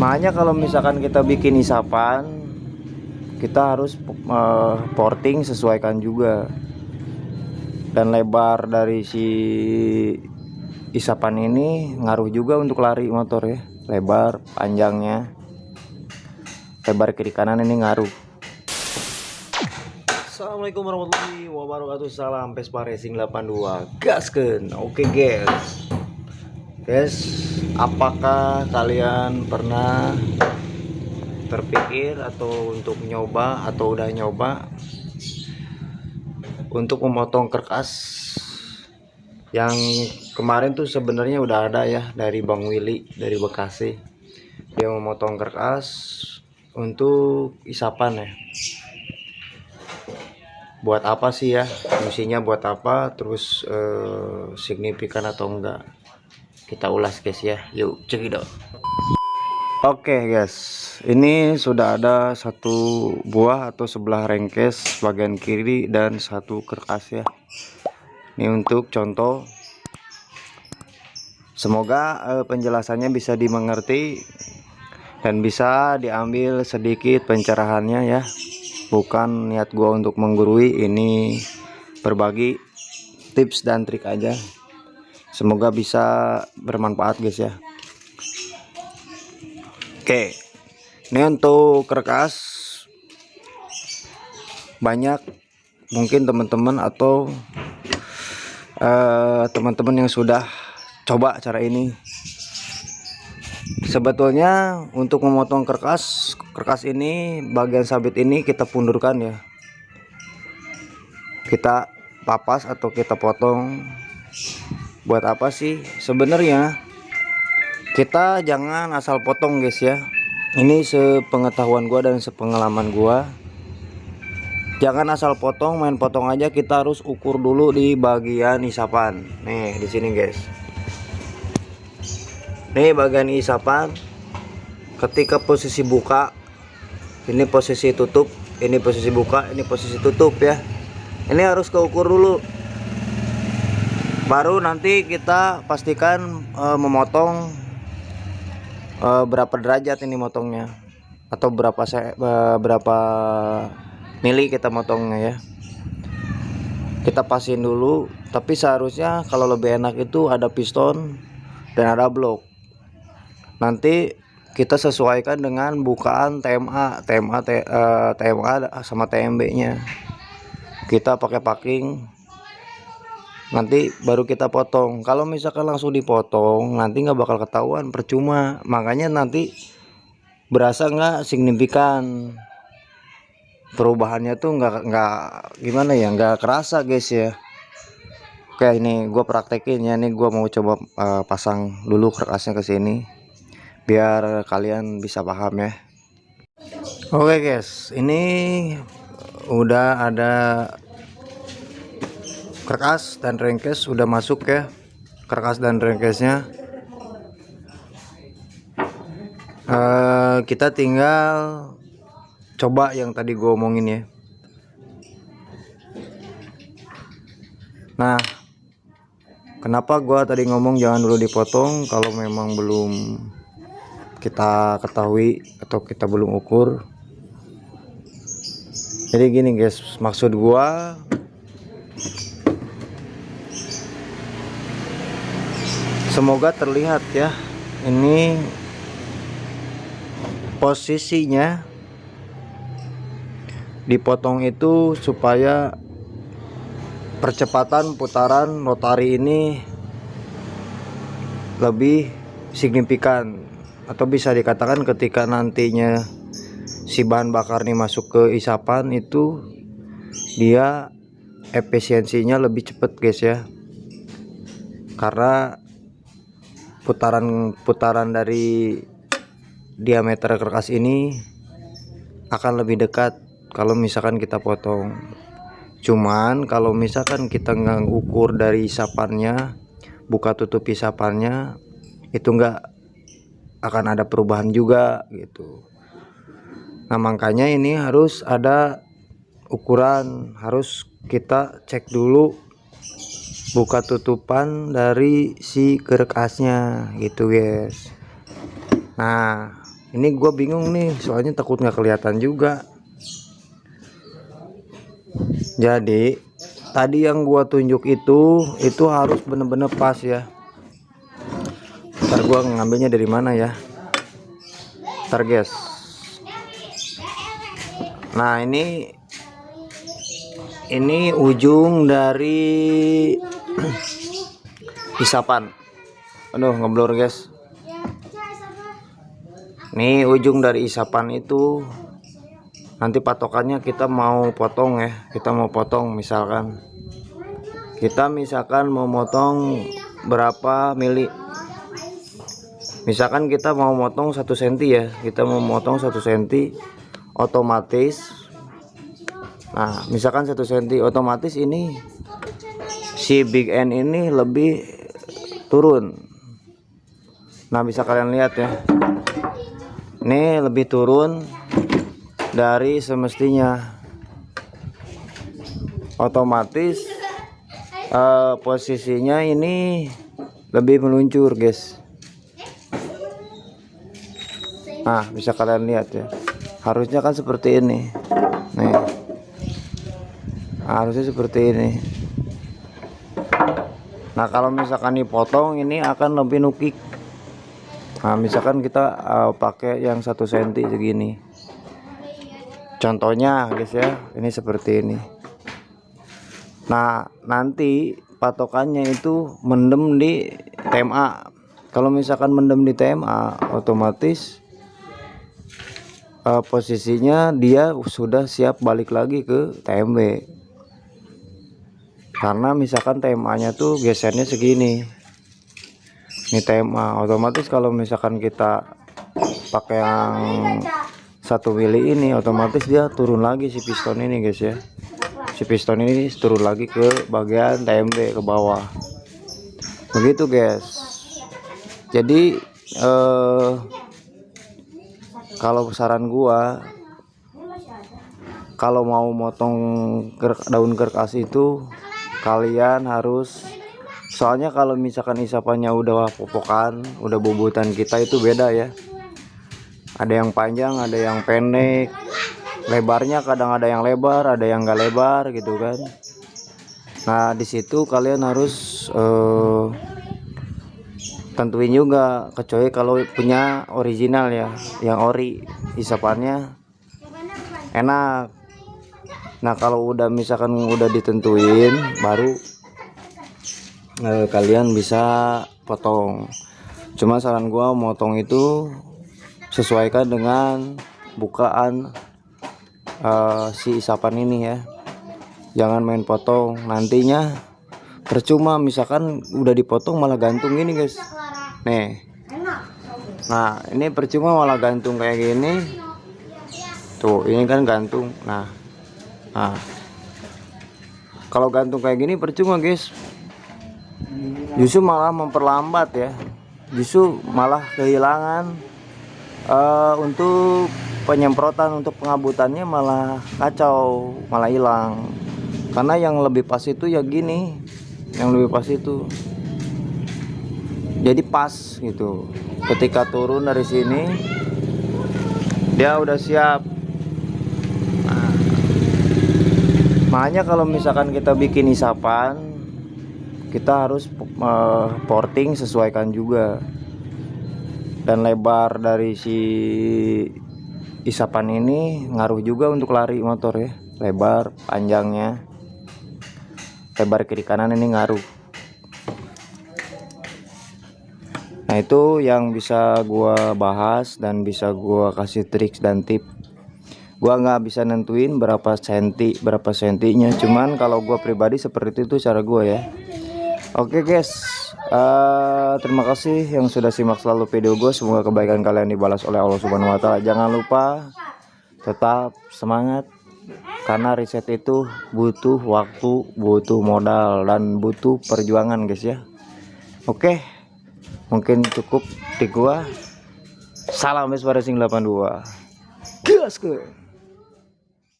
Makanya kalau misalkan kita bikin isapan, kita harus porting sesuaikan juga. Dan lebar dari si isapan ini ngaruh juga untuk lari motor ya. Lebar, panjangnya, lebar kiri kanan ini ngaruh. Assalamualaikum warahmatullahi wabarakatuh. Salam Vespa Racing 82. Gaskeun. Oke guys, apakah kalian pernah terpikir atau untuk nyoba atau udah nyoba untuk memotong kerkas yang kemarin tuh sebenarnya udah ada ya dari Bang Willy dari Bekasi. Dia memotong kerkas untuk isapan ya. Buat apa sih ya, fungsinya buat apa, terus signifikan atau enggak, kita ulas guys ya. Yuk cekidot. Oke guys, ini sudah ada satu buah atau sebelah rengkes bagian kiri dan satu kerkas ya. Ini untuk contoh, semoga penjelasannya bisa dimengerti dan bisa diambil sedikit pencerahannya ya. Bukan niat gua untuk menggurui, ini berbagi tips dan trik aja. Semoga bisa bermanfaat guys ya. Oke, ini untuk kerkas banyak mungkin teman-teman atau teman-teman yang sudah coba cara ini. Sebetulnya untuk memotong kerkas ini bagian sabit ini kita pundurkan ya, kita papas atau kita potong. Buat apa sih sebenarnya? Kita jangan asal potong guys ya. Ini sepengetahuan gua dan sepengalaman gua, jangan asal potong, main potong aja. Kita harus ukur dulu di bagian isapan. Nih di sini guys, nih bagian isapan. Ketika posisi buka, ini posisi tutup, ini posisi buka, ini posisi tutup ya. Ini harus keukur dulu, baru nanti kita pastikan memotong berapa derajat ini motongnya, atau berapa mili kita motongnya ya. Kita pasin dulu, tapi seharusnya kalau lebih enak itu ada piston dan ada blok. Nanti kita sesuaikan dengan bukaan TMA sama TMB nya. Kita pakai packing, nanti baru kita potong. Kalau misalkan langsung dipotong nanti nggak bakal ketahuan, percuma. Makanya nanti berasa nggak signifikan perubahannya tuh, nggak gimana ya, nggak kerasa guys ya. Oke, ini gue praktekin ya. Nih gue mau coba pasang dulu kerkasnya ke sini biar kalian bisa paham ya. Oke guys, ini udah ada kerkas dan rengkes, udah masuk ya kerkas dan rengkesnya. Kita tinggal coba yang tadi gue omongin ya. Nah, kenapa gue tadi ngomong jangan dulu dipotong kalau memang belum kita ketahui atau kita belum ukur. Jadi gini guys, maksud gua semoga terlihat ya. Ini posisinya dipotong itu supaya percepatan putaran rotari ini lebih signifikan, atau bisa dikatakan ketika nantinya si bahan bakar nih masuk ke isapan itu dia efisiensinya lebih cepet guys ya, karena putaran dari diameter kerkas ini akan lebih dekat kalau misalkan kita potong. Cuman kalau misalkan kita nggak ukur dari isapannya, buka tutup isapannya, itu nggak akan ada perubahan juga gitu. Nah makanya ini harus ada ukuran, harus kita cek dulu buka tutupan dari si kerkasnya gitu guys. Nah Ini gua bingung nih, soalnya takut nggak kelihatan juga. Jadi tadi yang gua tunjuk itu harus bener-bener pas ya. Ntar gua ngambilnya dari mana ya? Ntar guys. Nah ini ujung dari isapan. Aduh ngeblur guys. Nih ujung dari isapan itu nanti patokannya kita mau potong ya. Kita mau potong misalkan mau motong berapa mili. Misalkan kita mau motong 1 cm ya. Kita mau motong 1 cm otomatis. Nah misalkan 1 cm otomatis ini si big end ini lebih turun. Nah bisa kalian lihat ya, ini lebih turun dari semestinya. Otomatis posisinya ini lebih meluncur guys. Nah bisa kalian lihat ya, harusnya kan seperti ini nih, harusnya seperti ini. Nah kalau misalkan dipotong ini akan lebih nukik. Nah misalkan kita pakai yang 1 cm segini, contohnya guys ya, ini seperti ini. Nah nanti patokannya itu mendem di TMA. Kalau misalkan mendem di TMA otomatis posisinya dia sudah siap balik lagi ke TMB. Karena misalkan TMA nya tuh gesernya segini, ini TMA otomatis. Kalau misalkan kita pakai yang 1 mili ini otomatis dia turun lagi si piston ini guys ya. Si piston ini turun lagi ke bagian TMB ke bawah. Begitu guys. Jadi kalau saran gua, kalau mau motong daun kerkas itu kalian harus, soalnya kalau misalkan isapannya udah popokan, udah bobotan kita itu beda ya. Ada yang panjang, ada yang pendek, lebarnya kadang ada yang lebar, ada yang enggak lebar gitu kan. Nah di situ kalian harus tentuin juga, kecuali kalau punya original ya, yang ori isapannya enak. Nah kalau udah misalkan udah ditentuin baru kalian bisa potong. Cuma saran gua motong itu sesuaikan dengan bukaan si isapan ini ya. Jangan main potong, nantinya percuma. Misalkan udah dipotong malah gantung gini guys. Nih. Nah ini percuma malah gantung kayak gini. Tuh ini kan gantung. Nah kalau gantung kayak gini percuma guys, justru malah memperlambat ya, justru malah kehilangan untuk penyemprotan, untuk pengabutannya malah kacau, malah hilang. Karena yang lebih pas itu ya gini, yang lebih pas itu jadi pas gitu. Ketika turun dari sini dia udah siap. Makanya kalau misalkan kita bikin isapan, kita harus porting, sesuaikan juga. Dan lebar dari si isapan ini ngaruh juga untuk lari motor ya. Lebar, panjangnya, lebar kiri kanan ini ngaruh. Nah itu yang bisa gua bahas dan bisa gua kasih trik dan tip. Gua nggak bisa nentuin berapa sentinya, cuman kalau gua pribadi seperti itu cara gua ya. Oke guys, terima kasih yang sudah simak selalu video gue. Semoga kebaikan kalian dibalas oleh Allah Subhanahu wa Ta'ala. Jangan lupa tetap semangat, karena riset itu butuh waktu, butuh modal, dan butuh perjuangan guys ya. Oke, mungkin cukup di gua. Salam Racing 82. Gas ke